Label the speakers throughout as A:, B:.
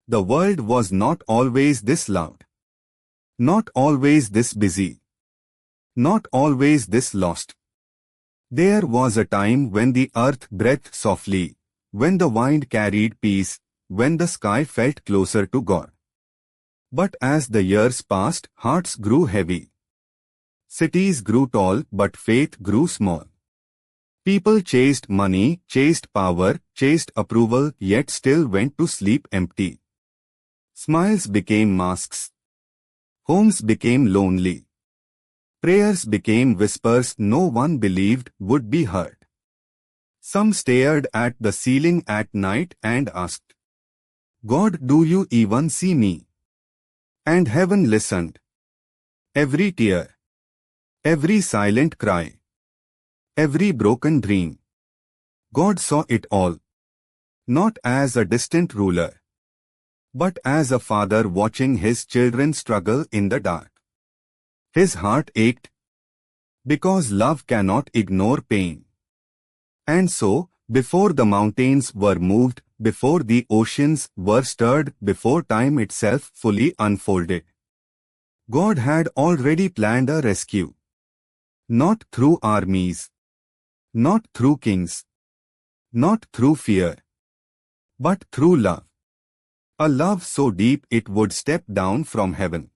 A: The world was not always this loud. Not always this busy. Not always this lost. There was a time when the earth breathed softly, when the wind carried peace, when the sky felt closer to God. But as the years passed, hearts grew heavy. Cities grew tall, but faith grew small. People chased money, chased power, chased approval, yet still went to sleep empty. Smiles became masks. Homes became lonely. Prayers became whispers no one believed would be heard. Some stared at the ceiling at night and asked, "God, do you even see me?" And heaven listened. Every tear, every silent cry, every broken dream. God saw it all, not as a distant ruler, but as a father watching his children struggle in the dark. His heart ached, because love cannot ignore pain. And so, before the mountains were moved, before the oceans were stirred, before time itself fully unfolded, God had already planned a rescue. Not through armies, not through kings, not through fear, but through love. A love so deep it would step down from heaven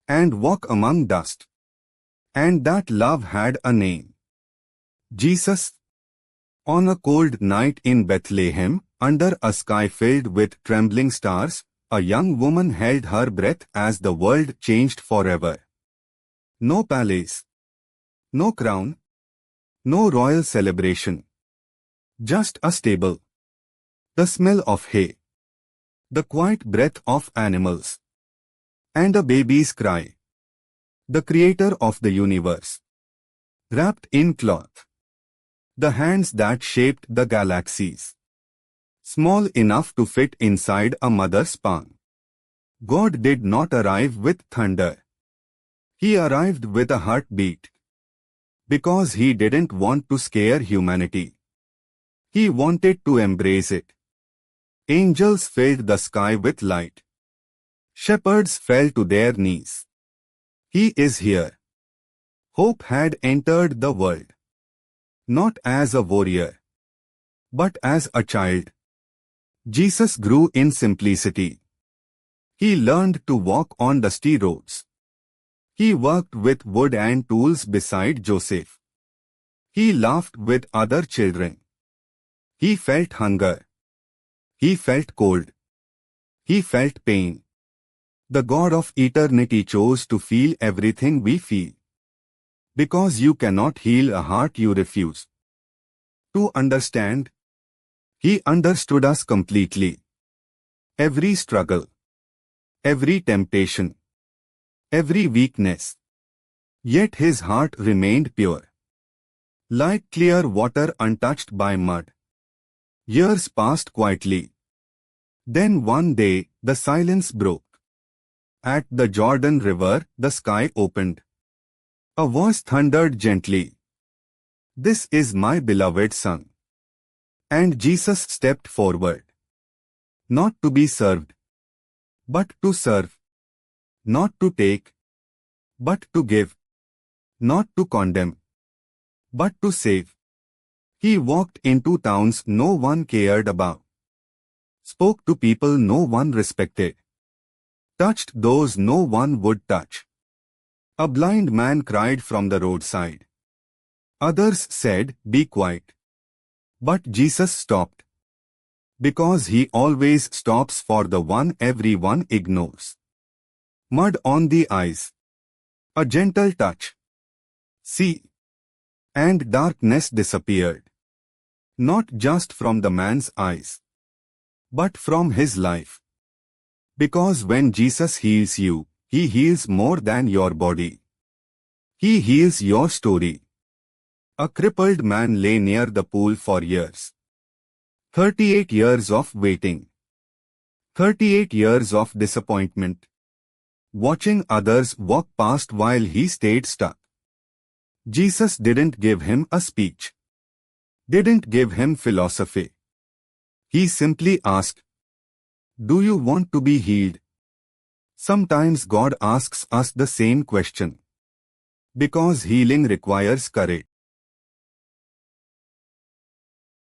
A: and walk among dust. And that love had a name. Jesus. On a cold night in Bethlehem, under a sky filled with trembling stars, a young woman held her breath as the world changed forever. No palace, no crown, no royal celebration. Just a stable. The smell of hay. The quiet breath of animals. And a baby's cry. The creator of the universe. Wrapped in cloth. The hands that shaped the galaxies. Small enough to fit inside a mother's palm. God did not arrive with thunder. He arrived with a heartbeat. Because he didn't want to scare humanity. He wanted to embrace it. Angels filled the sky with light. Shepherds fell to their knees. He is here. Hope had entered the world. Not as a warrior, but as a child. Jesus grew in simplicity. He learned to walk on dusty roads. He worked with wood and tools beside Joseph. He laughed with other children. He felt hunger. He felt cold. He felt pain. The God of eternity chose to feel everything we feel. Because you cannot heal a heart you refuse to understand. He understood us completely. Every struggle, every temptation, every weakness. Yet his heart remained pure. Like clear water untouched by mud. Years passed quietly. Then one day, the silence broke. At the Jordan River, the sky opened. A voice thundered gently. "This is my beloved Son." And Jesus stepped forward. Not to be served, but to serve. Not to take, but to give. Not to condemn, but to save. He walked into towns no one cared about. Spoke to people no one respected. Touched those no one would touch. A blind man cried from the roadside. Others said, "Be quiet." But Jesus stopped. Because he always stops for the one everyone ignores. Mud on the eyes. A gentle touch. See. And darkness disappeared. Not just from the man's eyes, but from his life. Because when Jesus heals you, he heals more than your body. He heals your story. A crippled man lay near the pool for years. 38 years of waiting. 38 years of disappointment. Watching others walk past while he stayed stuck. Jesus didn't give him a speech. Didn't give him philosophy. He simply asked, Do you want to be healed? Sometimes God asks us the same question. Because healing requires courage.